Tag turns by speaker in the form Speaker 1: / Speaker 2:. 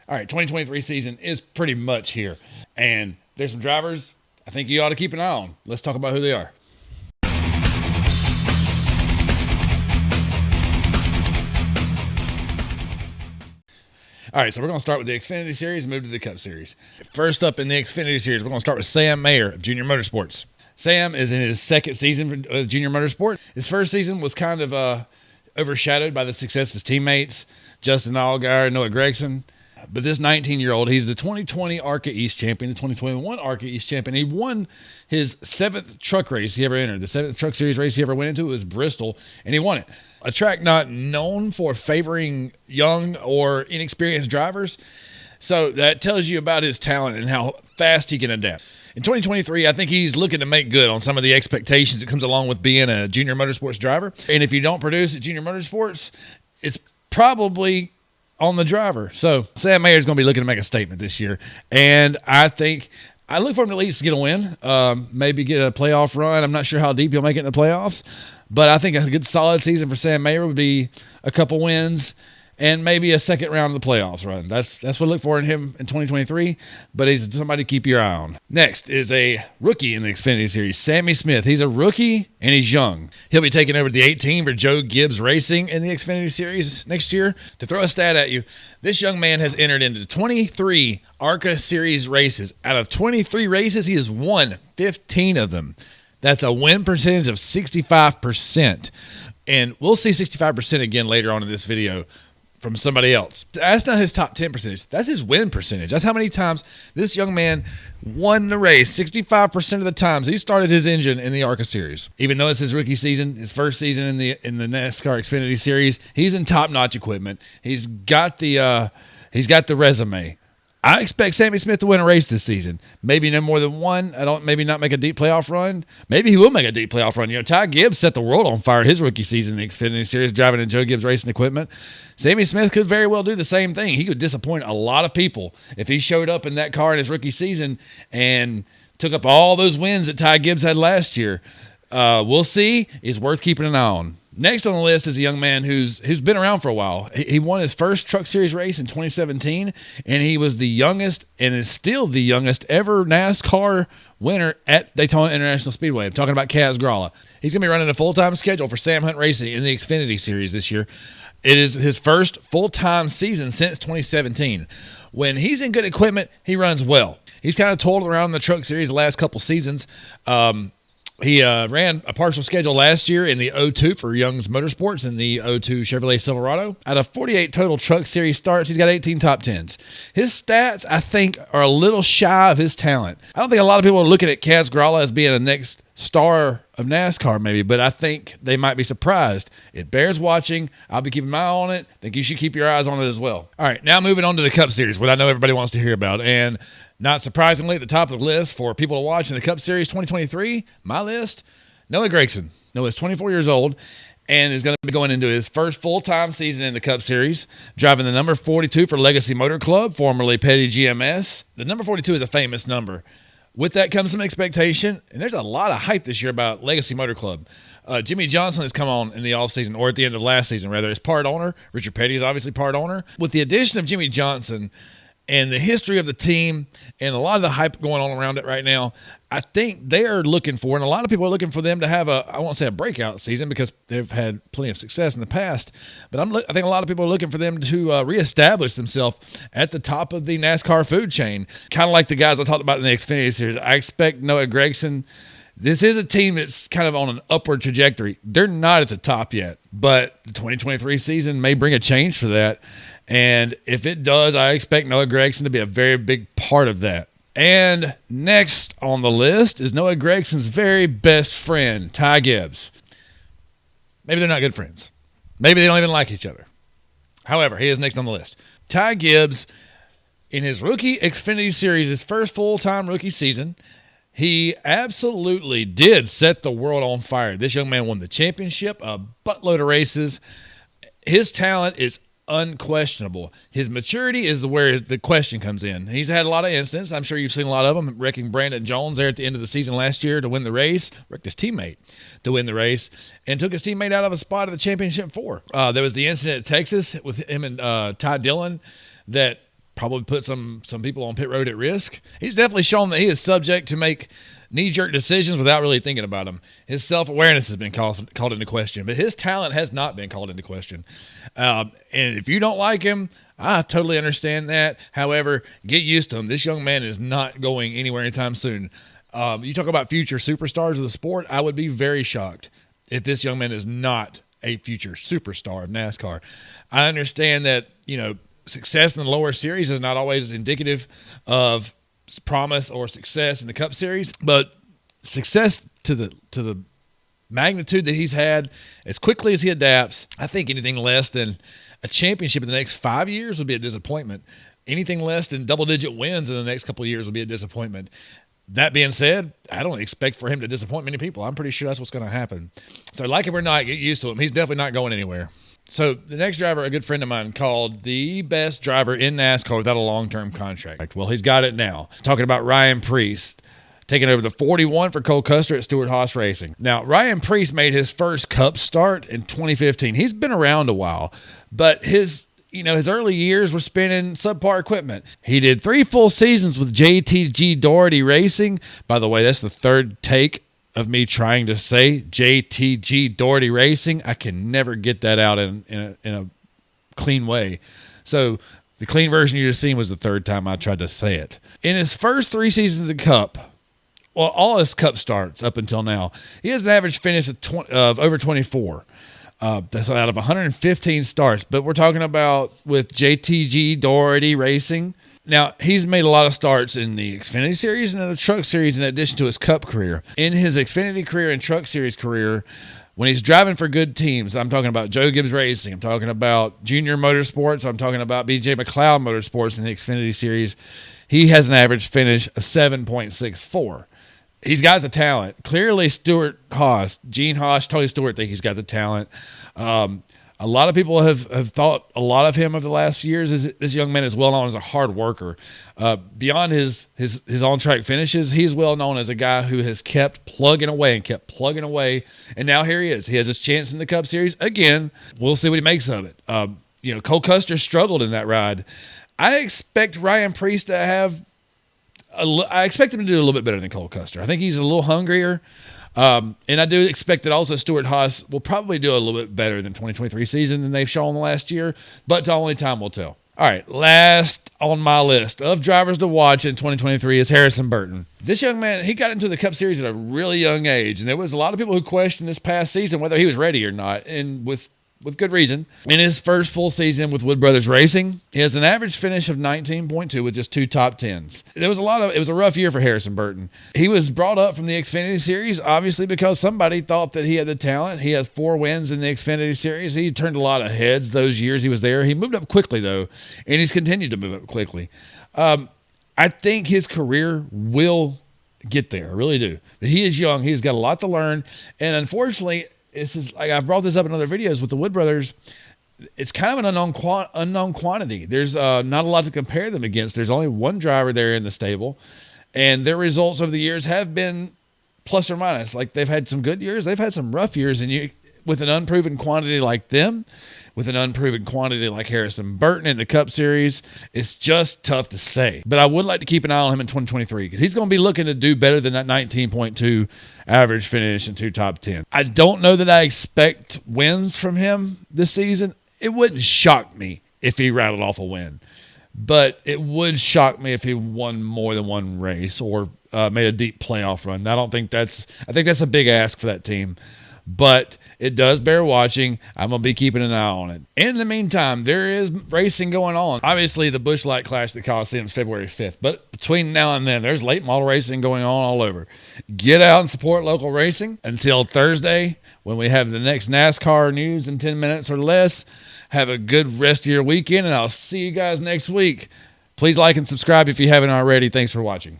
Speaker 1: All right, 2023 season is pretty much here. And there's some drivers I think you ought to keep an eye on. Let's talk about who they are. All right, so we're going to start with the Xfinity Series and move to the Cup Series. First up in the Xfinity Series, we're going to start with Sam Mayer of Junior Motorsports. Sam is in his second season for Junior Motorsport. His first season was kind of overshadowed by the success of his teammates, Justin Allgaier and Noah Gragson. But this 19-year-old, he's the 2020 ARCA East champion, the 2021 ARCA East champion. He won his 7th truck race he ever entered. The 7th Truck Series race he ever went into was Bristol, and he won it. A track not known for favoring young or inexperienced drivers. So that tells you about his talent and how fast he can adapt. In 2023, I think he's looking to make good on some of the expectations that comes along with being a Junior Motorsports driver. And if you don't produce at Junior Motorsports, it's probably on the driver. So Sam Mayer is going to be looking to make a statement this year. And I look for him to at least get a win, maybe get a playoff run. I'm not sure how deep he'll make it in the playoffs, but I think a good solid season for Sam Mayer would be a couple wins and maybe a second round of the playoffs run. That's what I look for in him in 2023, but he's somebody to keep your eye on. Next is a rookie in the Xfinity Series, Sammy Smith. He's a rookie, and he's young. He'll be taking over the 18 for Joe Gibbs Racing in the Xfinity Series next year. To throw a stat at you, this young man has entered into 23 ARCA Series races. Out of 23 races, he has won 15 of them. That's a win percentage of 65%. And we'll see 65% again later on in this video from somebody else. That's not his top 10 percentage. That's his win percentage. That's how many times this young man won the race. 65% of the times he started his engine in the ARCA Series. Even though it's his rookie season, his first season in the NASCAR Xfinity Series, he's in top-notch equipment. He's got the resume. I expect Sammy Smith to win a race this season. Maybe no more than one. Maybe not make a deep playoff run. Maybe he will make a deep playoff run. Ty Gibbs set the world on fire his rookie season in the Xfinity Series, driving in Joe Gibbs Racing equipment. Sammy Smith could very well do the same thing. He could disappoint a lot of people if he showed up in that car in his rookie season and took up all those wins that Ty Gibbs had last year. We'll see. It's worth keeping an eye on. Next on the list is a young man who's been around for a while. He won his first Truck Series race in 2017, and he was the youngest and is still the youngest ever NASCAR winner at Daytona International Speedway. I'm talking about Kaz Grala. He's going to be running a full-time schedule for Sam Hunt Racing in the Xfinity Series this year. It is his first full-time season since 2017. When he's in good equipment, he runs well. He's kind of toiled around the Truck Series the last couple seasons. He ran a partial schedule last year in the 02 for Young's Motorsports in the 02 Chevrolet Silverado. Out of 48 total Truck Series starts, he's got 18 top 10s. His stats, I think, are a little shy of his talent. I don't think a lot of people are looking at Kaz Grala as being a next star of NASCAR maybe, but I think they might be surprised. It bears watching. I'll be keeping my eye on it. I think you should keep your eyes on it as well. All right, now moving on to the Cup Series, what I know everybody wants to hear about. And not surprisingly, at the top of the list for people to watch in the Cup Series 2023, my list, Noah Gragson. Noah's 24 years old and is going to be going into his first full-time season in the Cup Series, driving the number 42 for Legacy Motor Club, formerly Petty GMS. The number 42 is a famous number. With that comes some expectation, and there's a lot of hype this year about Legacy Motor Club. Jimmy Johnson has come on in the offseason, or at the end of last season, rather, as part owner. Richard Petty is obviously part owner. With the addition of Jimmy Johnson and the history of the team and a lot of the hype going on around it right now, I think they are looking for, and a lot of people are looking for them to have I won't say a breakout season because they've had plenty of success in the past, but I think a lot of people are looking for them to reestablish themselves at the top of the NASCAR food chain, kind of like the guys I talked about in the Xfinity Series. I expect Noah Gragson. This is a team that's kind of on an upward trajectory. They're not at the top yet, but the 2023 season may bring a change for that, and if it does, I expect Noah Gragson to be a very big part of that. And next on the list is Noah Gragson's very best friend, Ty Gibbs. Maybe they're not good friends. Maybe they don't even like each other. However, he is next on the list. Ty Gibbs, in his rookie Xfinity Series, his first full-time rookie season, he absolutely did set the world on fire. This young man won the championship, a buttload of races. His talent is unquestionable. His maturity is where the question comes in. He's had a lot of incidents. I'm sure you've seen a lot of them, wrecking Brandon Jones there at the end of the season last year to win the race, wrecked his teammate to win the race, and took his teammate out of a spot at the championship 4. There was the incident at Texas with him and Ty Dillon that probably put some people on pit road at risk. He's definitely shown that he is subject to make knee-jerk decisions without really thinking about them. His self-awareness has been called into question, but his talent has not been called into question. And if you don't like him, I totally understand that. However, get used to him. This young man is not going anywhere anytime soon. You talk about future superstars of the sport, I would be very shocked if this young man is not a future superstar of NASCAR. I understand that, success in the lower series is not always indicative of promise or success in the Cup Series, but success to the magnitude that he's had, as quickly as he adapts, I think anything less than a championship in the next 5 years would be a disappointment. Anything less than double-digit wins in the next couple of years would be a disappointment. That being said, I don't expect for him to disappoint many people. I'm pretty sure that's what's going to happen. So like him or not, get used to him. He's definitely not going anywhere. So the next driver, a good friend of mine, called the best driver in NASCAR without a long-term contract. Well, he's got it now. Talking about Ryan Preece taking over the 41 for Cole Custer at Stewart-Haas Racing. Now, Ryan Preece made his first Cup start in 2015. He's been around a while, but his early years were spent in subpar equipment. He did 3 full seasons with JTG Doherty Racing. By the way, that's the third take of me trying to say JTG Doherty Racing. I can never get that out in a clean way. So the clean version you just seen was the third time I tried to say it. In his first 3 seasons of Cup, well, all his Cup starts up until now, he has an average finish of over 24. That's out of 115 starts. But we're talking about with JTG Doherty Racing. Now, he's made a lot of starts in the Xfinity Series and in the Truck Series in addition to his Cup career. In his Xfinity career and Truck Series career, when he's driving for good teams, I'm talking about Joe Gibbs Racing, I'm talking about Junior Motorsports, I'm talking about BJ McLeod Motorsports in the Xfinity Series, he has an average finish of 7.64. He's got the talent. Clearly, Stewart-Haas, Gene Haas, Tony Stewart think he's got the talent. A lot of people have thought a lot of him over the last few years. This young man is well known as a hard worker. Beyond his on-track finishes, he's well known as a guy who has kept plugging away, and now here he is. He has his chance in the Cup Series. Again, we'll see what he makes of it. Cole Custer struggled in that ride. I expect Ryan Preece to have I expect him to do a little bit better than Cole Custer. I think he's a little hungrier. And I do expect that also Stewart-Haas will probably do a little bit better than 2023 season than they've shown last year, but only time will tell. All right, last on my list of drivers to watch in 2023 is Harrison Burton. This young man, he got into the Cup Series at a really young age, and there was a lot of people who questioned this past season whether he was ready or not, and with good reason. In his first full season with Wood Brothers Racing, he has an average finish of 19.2 with just 2 top 10s. It was a rough year for Harrison Burton. He was brought up from the Xfinity Series, obviously because somebody thought that he had the talent. He has 4 wins in the Xfinity Series. He turned a lot of heads those years he was there. He moved up quickly, though, and he's continued to move up quickly. I think his career will get there. I really do. But he is young. He's got a lot to learn, and unfortunately, this is like I've brought this up in other videos with the Wood Brothers. It's kind of an unknown quantity. There's not a lot to compare them against. There's only one driver there in the stable, and their results over the years have been plus or minus. Like they've had some good years, they've had some rough years, and with an unproven quantity like them, with an unproven quantity like Harrison Burton in the Cup Series, it's just tough to say. But I would like to keep an eye on him in 2023 because he's going to be looking to do better than that 19.2 average finish and 2 top 10. I don't know that I expect wins from him this season. It wouldn't shock me if he rattled off a win, but it would shock me if he won more than one race or made a deep playoff run. I think that's a big ask for that team, but it does bear watching. I'm going to be keeping an eye on it. In the meantime, there is racing going on. Obviously, the Busch Light Clash at the Coliseum is February 5th, but between now and then, there's late model racing going on all over. Get out and support local racing. Until Thursday, when we have the next NASCAR news in 10 minutes or less, have a good rest of your weekend, and I'll see you guys next week. Please like and subscribe if you haven't already. Thanks for watching.